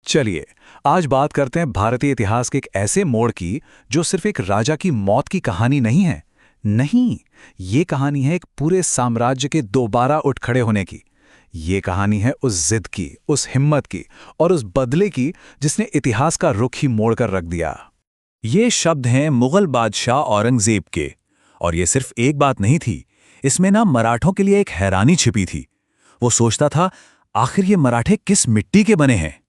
चलिए, आज बात करते हैं भारतीय इतिहास के एक ऐसे मोड़ की जो सिर्फ एक राजा की मौत की कहानी नहीं है। नहीं, ये कहानी है एक पूरे साम्राज्य के दोबारा उठ खड़े होने की। ये कहानी है उस जिद की, उस हिम्मत की और उस बदले की जिसने इतिहास का रुख ही मोड़ कर रख दिया। ये शब्द हैं मुगल बादशाह औरंगजेब के। और ये सिर्फ एक बात नहीं थी, इसमें ना मराठों के लिए एक हैरानी छिपी थी। वो सोचता था, आखिर ये मराठे किस मिट्टी के बने हैं।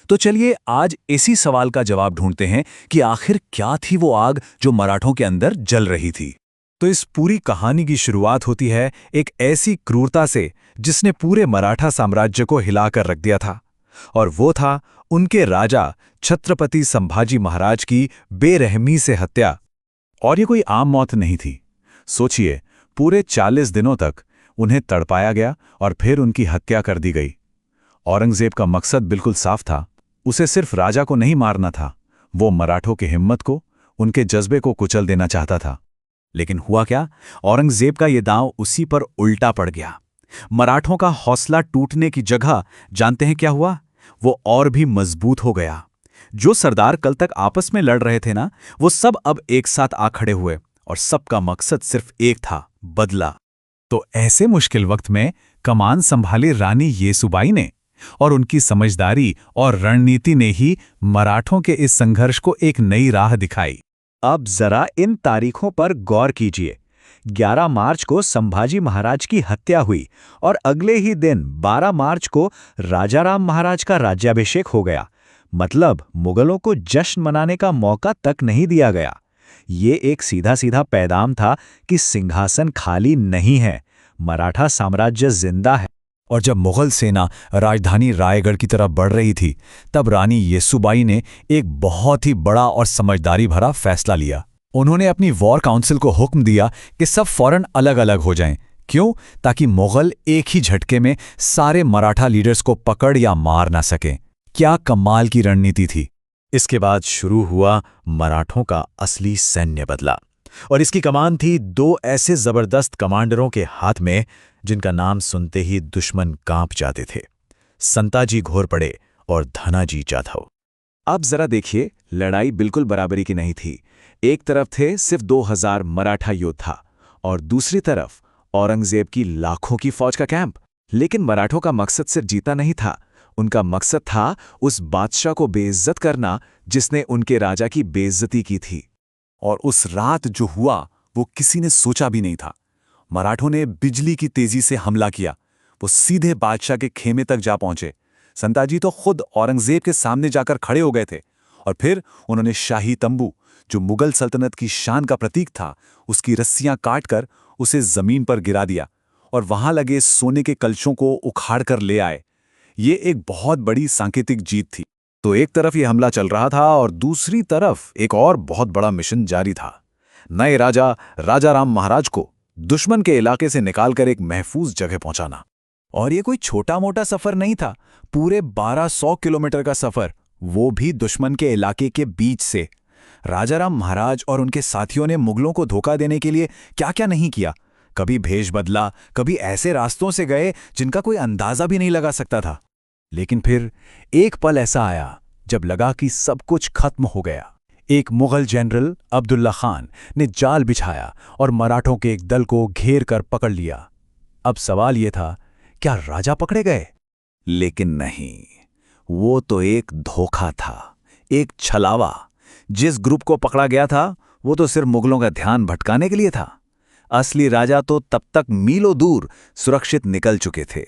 तो चलिए आज इसी सवाल का जवाब ढूंढते हैं कि आखिर क्या थी वो आग जो मराठों के अंदर जल रही थी। तो इस पूरी कहानी की शुरुआत होती है एक ऐसी क्रूरता से जिसने पूरे मराठा साम्राज्य को हिलाकर रख दिया था। और वो था उनके राजा छत्रपति संभाजी महाराज की बेरहमी से हत्या। और ये कोई आम मौत नहीं थी। सोचिए, पूरे 40 दिनों तक उन्हें तड़पाया गया और फिर उनकी हत्या कर दी गई। औरंगजेब का मकसद बिल्कुल साफ था, उसे सिर्फ राजा को नहीं मारना था, वो मराठों की हिम्मत को, उनके जज्बे को कुचल देना चाहता था। लेकिन हुआ क्या? औरंगजेब का ये दांव उसी पर उल्टा पड़ गया। मराठों का हौसला टूटने की जगह जानते हैं क्या हुआ? वो और भी मजबूत हो गया। जो सरदार कल तक आपस में लड़ रहे थे ना, वो सब अब एक साथ आ खड़े हुए और सबका मकसद सिर्फ एक था, बदला। तो ऐसे मुश्किल वक्त में कमान संभाली रानी येसुबाई ने, और उनकी समझदारी और रणनीति ने ही मराठों के इस संघर्ष को एक नई राह दिखाई। अब जरा इन तारीखों पर गौर कीजिए। 11 मार्च को संभाजी महाराज की हत्या हुई और अगले ही दिन 12 मार्च को राजाराम महाराज का राज्याभिषेक हो गया। मतलब मुगलों को जश्न मनाने का मौका तक नहीं दिया गया। ये एक सीधा सीधा पैगाम था कि सिंहासन खाली नहीं है, मराठा साम्राज्य जिंदा है। और जब मुगल सेना राजधानी रायगढ़ की तरफ बढ़ रही थी, तब रानी येसुबाई ने एक बहुत ही बड़ा और समझदारी भरा फैसला लिया। उन्होंने अपनी वॉर काउंसिल को हुक्म दिया कि सब फौरन अलग अलग हो जाएं। क्यों? ताकि मुगल एक ही झटके में सारे मराठा लीडर्स को पकड़ या मार ना सकें। क्या कमाल की रणनीति थी। इसके बाद शुरू हुआ मराठों का असली सैन्य बदला। और इसकी कमान थी दो ऐसे जबरदस्त कमांडरों के हाथ में जिनका नाम सुनते ही दुश्मन कांप जाते थे, संताजी घोरपड़े और धनाजी जाधव। अब जरा देखिए, लड़ाई बिल्कुल बराबरी की नहीं थी। एक तरफ थे सिर्फ 2000 मराठा योद्धा और दूसरी तरफ औरंगजेब की लाखों की फौज का कैंप। लेकिन मराठों का मकसद सिर्फ जीता नहीं था, उनका मकसद था उस बादशाह को बेइज्जत करना जिसने उनके राजा की बेइज्जती की थी। और उस रात जो हुआ वो किसी ने सोचा भी नहीं था। मराठों ने बिजली की तेजी से हमला किया। वो सीधे बादशाह के खेमे तक जा पहुंचे। संताजी तो खुद औरंगजेब के सामने जाकर खड़े हो गए थे। और फिर उन्होंने शाही तंबू, जो मुगल सल्तनत की शान का प्रतीक था, उसकी रस्सियां काटकर उसे जमीन पर गिरा दिया और वहां लगे सोने के कलशों को उखाड़ कर ले आए। ये एक बहुत बड़ी सांकेतिक जीत थी। तो एक तरफ ये हमला चल रहा था और दूसरी तरफ एक और बहुत बड़ा मिशन जारी था। नए राजा राजाराम महाराज को दुश्मन के इलाके से निकालकर एक महफूज जगह पहुंचाना। और ये कोई छोटा मोटा सफर नहीं था, पूरे 1200 किलोमीटर का सफर, वो भी दुश्मन के इलाके के बीच से। राजाराम महाराज और उनके साथियों ने मुगलों को धोखा देने के लिए क्या क्या नहीं किया। कभी भेष बदला, कभी ऐसे रास्तों से गए जिनका कोई अंदाजा भी नहीं लगा सकता था। लेकिन फिर एक पल ऐसा आया जब लगा कि सब कुछ खत्म हो गया। एक मुगल जनरल अब्दुल्ला खान ने जाल बिछाया और मराठों के एक दल को घेर कर पकड़ लिया। अब सवाल यह था, क्या राजा पकड़े गए? लेकिन नहीं, वो तो एक धोखा था, एक छलावा। जिस ग्रुप को पकड़ा गया था वो तो सिर्फ मुगलों का ध्यान भटकाने के लिए था। असली राजा तो तब तक मीलों दूर सुरक्षित निकल चुके थे।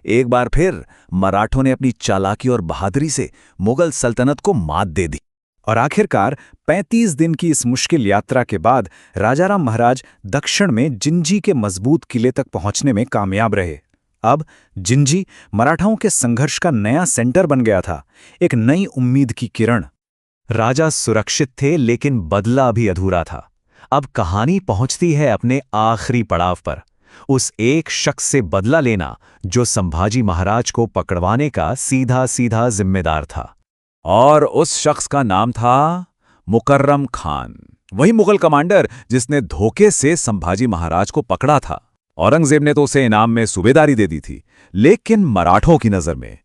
एक बार फिर मराठों ने अपनी चालाकी और बहादुरी से मुगल सल्तनत को मात दे दी। और आखिरकार 35 दिन की इस मुश्किल यात्रा के बाद राजाराम महाराज दक्षिण में जिंजी के मजबूत किले तक पहुंचने में कामयाब रहे। अब जिंजी मराठाओं के संघर्ष का नया सेंटर बन गया था, एक नई उम्मीद की किरण। राजा सुरक्षित थे, लेकिन बदला अभी अधूरा था। अब कहानी पहुंचती है अपने आखिरी पड़ाव पर, उस एक शख्स से बदला लेना जो संभाजी महाराज को पकड़वाने का सीधा सीधा जिम्मेदार था। और उस शख्स का नाम था मुकर्रम खान, वही मुगल कमांडर जिसने धोखे से संभाजी महाराज को पकड़ा था। औरंगजेब ने तो उसे इनाम में सूबेदारी दे दी थी, लेकिन मराठों की नजर में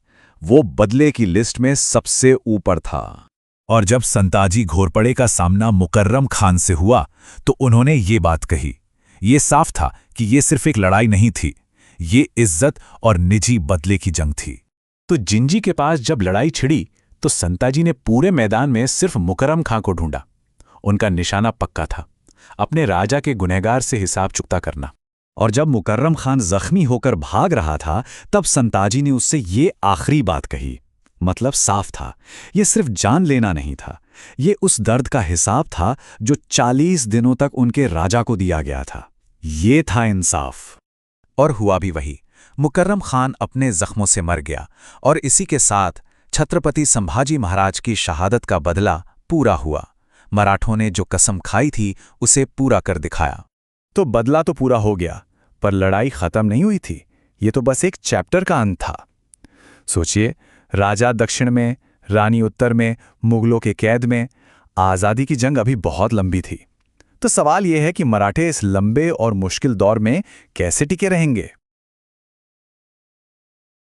वो बदले की लिस्ट में सबसे ऊपर था। और जब संताजी घोरपड़े का सामना मुकर्रम खान से हुआ तो उन्होंने ये बात कही। ये साफ था कि ये सिर्फ एक लड़ाई नहीं थी, ये इज्जत और निजी बदले की जंग थी। तो जिंजी के पास जब लड़ाई छिड़ी तो संताजी ने पूरे मैदान में सिर्फ मुकर्रम खां को ढूंढा। उनका निशाना पक्का था, अपने राजा के गुनहगार से हिसाब चुकता करना। और जब मुकर्रम खान जख्मी होकर भाग रहा था तब संताजी ने उससे ये आखिरी बात कही। मतलब साफ था, ये सिर्फ जान लेना नहीं था, ये उस दर्द का हिसाब था जो 40 दिनों तक उनके राजा को दिया गया था। ये था इंसाफ। और हुआ भी वही। मुकर्रम खान अपने जख्मों से मर गया और इसी के साथ छत्रपति संभाजी महाराज की शहादत का बदला पूरा हुआ। मराठों ने जो कसम खाई थी उसे पूरा कर दिखाया। तो बदला तो पूरा हो गया, पर लड़ाई खत्म नहीं हुई थी। ये तो बस एक चैप्टर का अंत था। सोचिए, राजा दक्षिण में, रानी उत्तर में, मुगलों के कैद में। आज़ादी की जंग अभी बहुत लंबी थी। तो सवाल यह है कि मराठे इस लंबे और मुश्किल दौर में कैसे टिके रहेंगे।